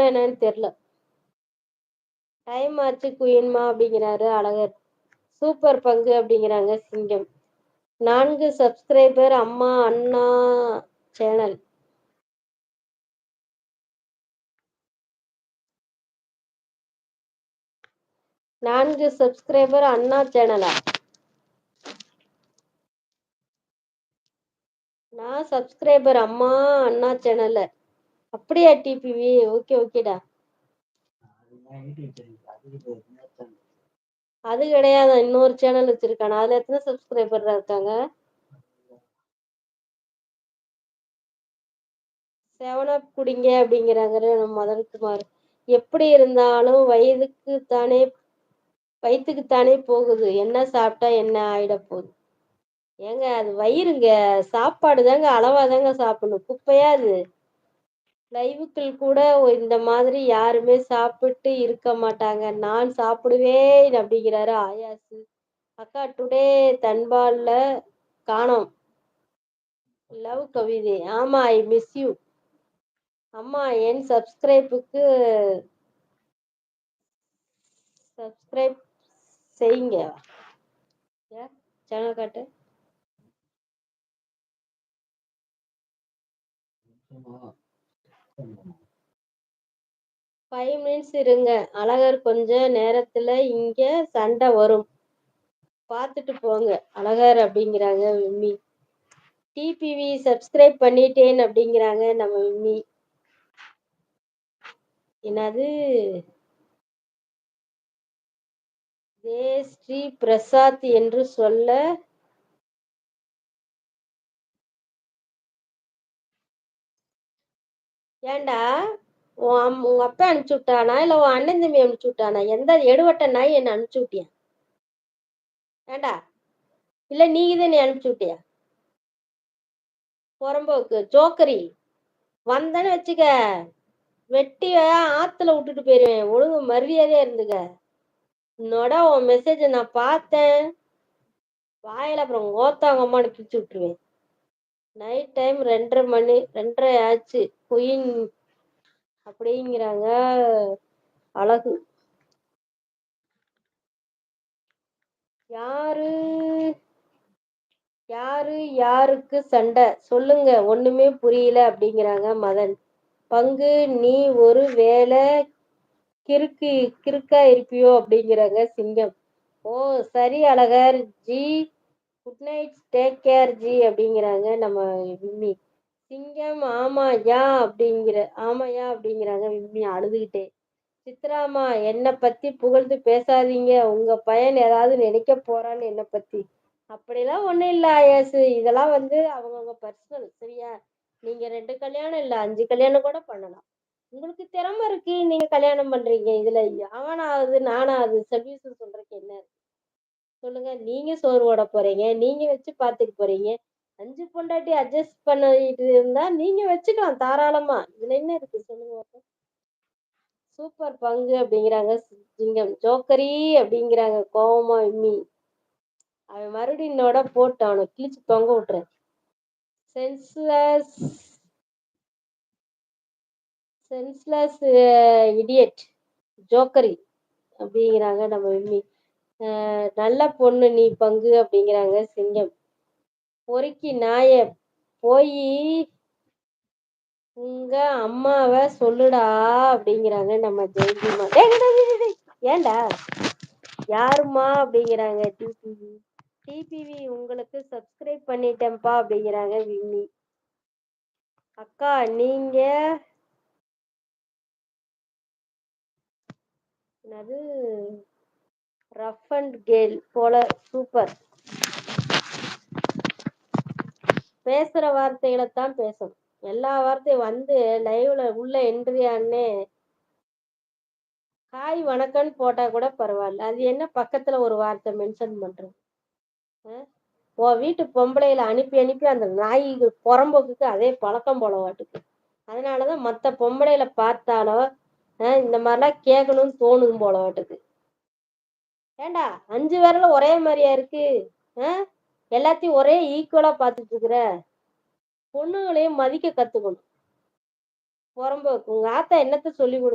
என்னன்னு தெரியல. டைம் ஆச்சு குயின்மா அப்படிங்கிறாரு அழகர். சூப்பர் பங்கு அப்படிங்கிறாங்க சிங்கம். 4 சப்ஸ்கிரைபர் அம்மா அண்ணா சேனல். 4 சப்ஸ்கிரைபர் அண்ணா சேனலா? நான் சப்ஸ்கிரைபர் அம்மா அண்ணா சேனல்ல. அப்படியா டிபிவி? ஓகே ஓகேடா. அது கிடையாது, இன்னொரு சேனல் வச்சிருக்கானா? அதுல எத்தனை சப்ஸ்கிரைபர் இருக்காங்க? 7 குடிங்க அப்படிங்கிறாங்க மதன்குமார். எப்படி இருந்தாலும் வயிற்றுக்குத்தானே போகுது, என்ன சாப்பிட்டா என்ன ஆயிட போகுது? ஏங்க அது வயிறுங்க, சாப்பாடு தாங்க அளவா தாங்க சாப்பிடணும். குப்பையா அது? லைவுக்குள் கூட இந்த மாதிரி யாருமே சாப்பிட்டு இருக்க மாட்டாங்க. நான் சாப்பிடுவேன் அப்படிங்கிறாரு ஆயாசு. அக்கா டுடே தன்பால்ல காணோம். லவ் கவிதை. ஆமா, ஐ மிஸ் யூ. அம்மா என் சப்ஸ்கிரைப் செய்யுங்க. சேனல் காட்டு. 5 மினிட்ஸ் இருங்க அழகர், கொஞ்ச நேரத்துல இங்க சண்டை வரும், பார்த்துட்டு போங்க அழகர் அப்படிங்கிறாங்க விம்மி. டிபிவி சப்ஸ்கிரைப் பண்ணிட்டேன் அப்படிங்கிறாங்க நம்ம விம்மி. என்னது? ஸ்ரீ பிரசாத் என்று சொல்ல. ஏண்டா, உங்க அப்பா அனுப்பிச்சு விட்டானா இல்ல உன் அண்ணன் தம்பி அனுப்பிச்சு விட்டானா? எந்த எடுவட்ட நாய் என்ன அனுப்பிச்சு விட்டியா? ஏண்டா, இல்ல நீங்க தான் நீ அனுப்பிச்சு விட்டியா? புறம்போக்கு ஜோக்கரி. வந்தேன்னு வச்சுக்க, வெட்டிய ஆத்துல விட்டுட்டு போயிருவேன். ஒழுங்கு மரியாதையா இருந்துக்க. உன்னோட உன் மெசேஜ நான் பார்த்தேன், வாயில அப்புறம் ஓத்தாங்கம்மான்னு கிழிச்சு விட்டுருவேன். நைட் டைம் 2:30 2:30 ஆச்சு குயின் அப்படிங்கிறாங்க அழகு. யாரு யாரு யாருக்கு சண்டை சொல்லுங்க, ஒண்ணுமே புரியல அப்படிங்கிறாங்க மதன். பங்கு, நீ ஒரு வேலை கிறுக்கா இருப்பியோ அப்படிங்கிறாங்க சிங்கம். ஓ சரி Azhagar ji, good night, take care ji அப்படிங்கிறாங்க நம்ம விம்மி. சிங்கம் ஆமாயா அப்படிங்கிறாங்க விம்மி அழுதுகிட்டே. சித்ராமா, என்னை பத்தி புகழ்ந்து பேசாதீங்க, உங்க பையன் ஏதாவது நினைக்க போறான்னு என்னை பத்தி. அப்படிலாம் ஒண்ணும் இல்ல ஆயாசு, இதெல்லாம் அவங்கவுங்க பர்சனல், சரியா? நீங்க 2 கல்யாணம் இல்ல 5 கல்யாணம் கூட பண்ணலாம். உங்களுக்கு திறமை இருக்கு, நீங்க கல்யாணம் பண்றீங்க. இதுல அவனாவது நானாவது சர்வீஸ் சொல்றதுக்கு என்ன இருக்கு? சொல்லுங்க. நீங்க சோறு போட போறீங்க, நீங்க வச்சு பாத்துக்க போறீங்க. 5 பொண்டாட்டி அட்ஜஸ்ட் பண்ணிட்டு இருந்தா நீங்க வச்சுக்கலாம் தாராளமா. இதுல என்ன இருக்கு சொல்லுங்க பாப்போம். சூப்பர் பங்கு அப்படிங்கிறாங்க சிங்கம். ஜோக்கரி அப்படிங்கிறாங்க கோவமா விம்மி. அவன் மறுபடியும் என்னோட போட்டு அவனை கிழிச்சு தொங்க விட்டுறேன். சென்ஸ்லெஸ் சென்ஸ்லெஸ் இடியட் ஜோக்கரி அப்படிங்கிறாங்க நம்ம விம்மி. நல்ல பொண்ணு நீ பங்கு அப்படிங்கிறாங்க சிங்கம். பொறுக்கி நாய, போய் உங்க அம்மாவை சொல்லுடா அப்படிங்கிறாங்க நம்ம ஜெயந்திமா. ஏண்டா, யாருமா அப்படிங்கிறாங்க டிபிவி. டிபிவி உங்களுக்கு சப்ஸ்கிரைப் பண்ணிட்டேன்ப்பா அப்படிங்கிறாங்க விம்மி. அக்கா நீங்க என்னது ரஃப் அண்ட் கேல் போல சூப்பர். பேசுற வார்த்தைகளைத்தான் பேசணும், எல்லா வார்த்தையும் லைவ்ல உள்ள என்ட்ரியானே ஹாய் வணக்கம்னு போட்டா கூட பரவாயில்ல, அது என்ன பக்கத்துல ஒரு வார்த்தை மென்ஷன் பண்றது? உன் வீட்டு பொம்பளையில அனுப்பி அனுப்பி அந்த நாய்க்கு புறம்போக்குக்கு அதே பழக்கம் போல வாட்டுக்கு. அதனாலதான் மத்த பொம்பளையில பார்த்தாலோ இந்த மாதிரிலாம் கேட்கணும்னு தோணுது போல வாட்டுக்கு. ஏண்டா 5 விரலும் ஒரே மாதிரியா இருக்கு? எல்லாத்தையும் ஒரே ஈக்குவலா பார்த்துட்டு இருக்கிற. பொண்ணுங்களையும் மதிக்க கத்துக்கணும். புறம்போக்கு. உங்க ஆத்தா என்னத்த சொல்லிக்